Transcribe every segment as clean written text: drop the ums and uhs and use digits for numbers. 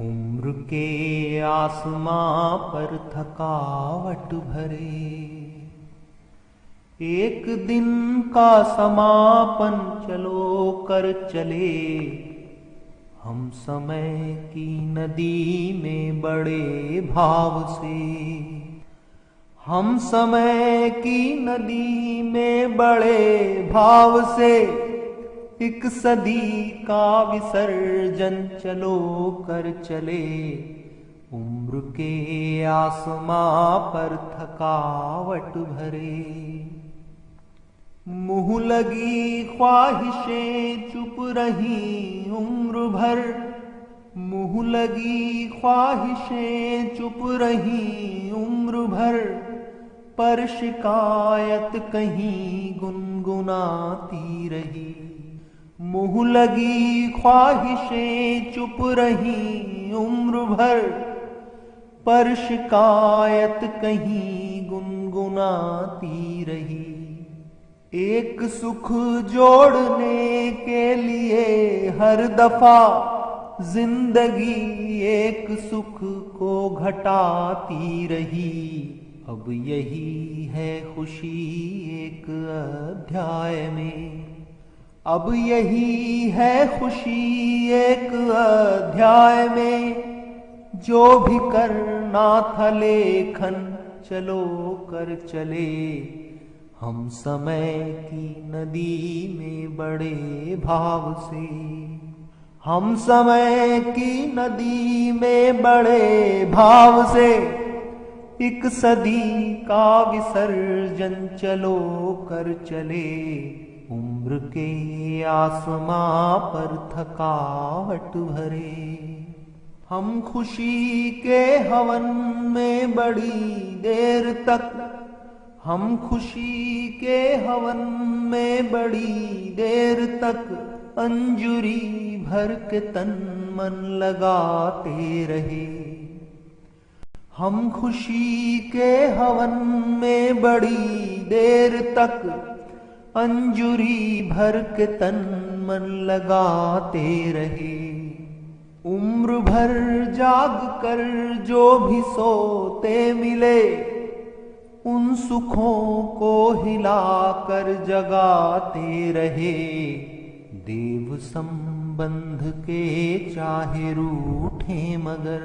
उम्र के आसमां पर थकावट भरे एक दिन का समापन चलो कर चले। हम समय की नदी में बड़े भाव से, हम समय की नदी में बड़े भाव से एक सदी का विसर्जन चलो कर चले। उम्र के आसमां पर थकावट भरे मुँह लगी ख्वाहिशें चुप रही उम्र भर, मुँह लगी ख्वाहिशें चुप रही उम्र भर, पर शिकायत कहीं गुनगुनाती रही। मुँह लगी ख्वाहिशें चुप रही उम्र भर, पर शिकायत कहीं गुनगुनाती रही। एक सुख जोड़ने के लिए हर दफा जिंदगी एक सुख को घटाती रही। अब यही है खुशी एक अध्याय में, अब यही है खुशी एक अध्याय में। जो भी करना था लेखन चलो कर चले। हम समय की नदी में बड़े भाव से, हम समय की नदी में बड़े भाव से एक सदी का विसर्जन चलो कर चले। उम्र के आसमां पर थकावट भरे हम खुशी के हवन में बड़ी देर तक, हम खुशी के हवन में बड़ी देर तक अंजुरी भर के तन मन लगाते रहे। हम खुशी के हवन में बड़ी देर तक अंजुरी भर के तन मन लगाते रहे। उम्र भर जाग कर जो भी सोते मिले, उन सुखों को हिलाकर जगाते रहे। देव संबंध के चाहे रूठे मगर,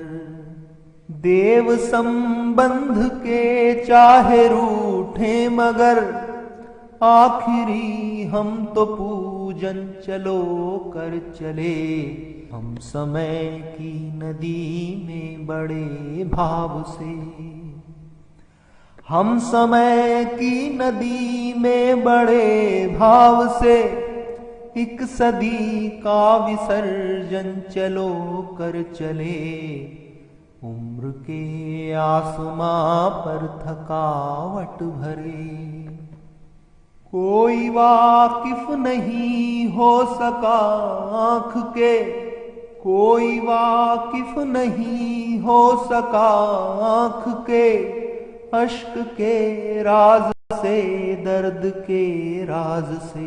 देव संबंध के चाहे रूठे मगर, आखिरी हम तो पूजन चलो कर चले। हम समय की नदी में बड़े भाव से, हम समय की नदी में बड़े भाव से एक सदी का विसर्जन चलो कर चले। उम्र के आसमां पर थकावट भरे कोई वाकिफ नहीं हो सका आँख के, कोई वाकिफ नहीं हो सका आँख के अश्क के राज से, दर्द के राज से।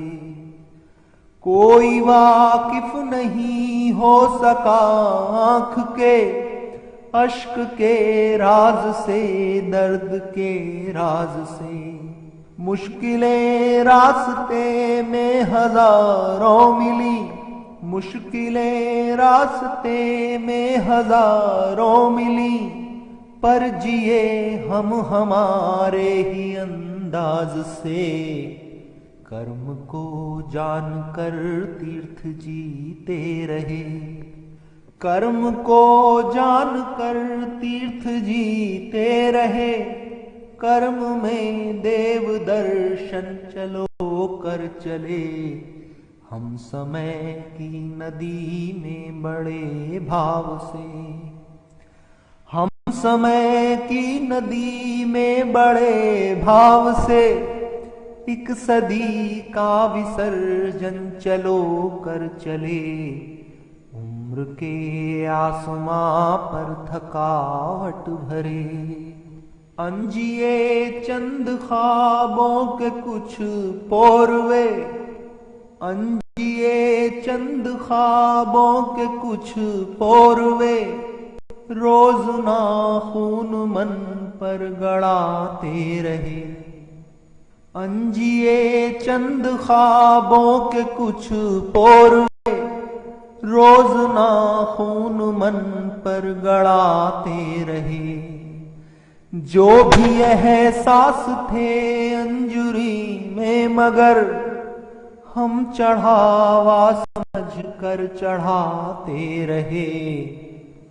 कोई वाकिफ नहीं हो सका आँख के अश्क के राज से, दर्द के राज से। मुश्किलें रास्ते में हजारों मिली, मुश्किलें रास्ते में हजारों मिली, पर जिए हम हमारे ही अंदाज से। कर्म को जानकर तीर्थ जीते रहे, कर्म को जानकर तीर्थ जीते रहे। कर्म में देव दर्शन चलो कर चले। हम समय की नदी में बड़े भाव से, हम समय की नदी में बड़े भाव से एक सदी का विसर्जन चलो कर चले। उम्र के आसमां पर थकावट भरे अंजिए चंद ख्वाबों के कुछ पोरवे, अंजिए चंद ख्वाबों के कुछ पोरवे, रोज नाखून मन पर गड़ाते रहे। अंजिए चंद ख्वाबों के कुछ पोरवे, रोज नाखून मन पर गड़ाते रहे। जो भी एहसास थे अंजुरी में मगर हम चढ़ावा समझ कर चढ़ाते रहे।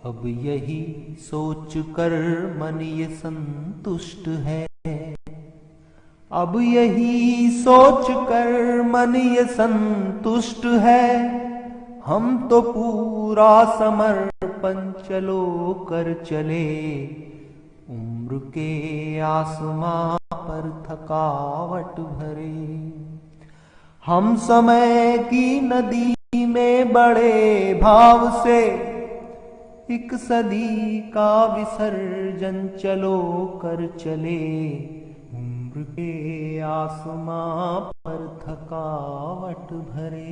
अब यही सोच कर मन ये संतुष्ट है, अब यही सोच कर मन ये संतुष्ट है। हम तो पूरा समर्पण चलो कर चले, उम्र के आसमां पर थकावट भरे। हम समय की नदी में बड़े भाव से एक सदी का विसर्जन चलो कर चले। उम्र के आसमां पर थकावट भरे।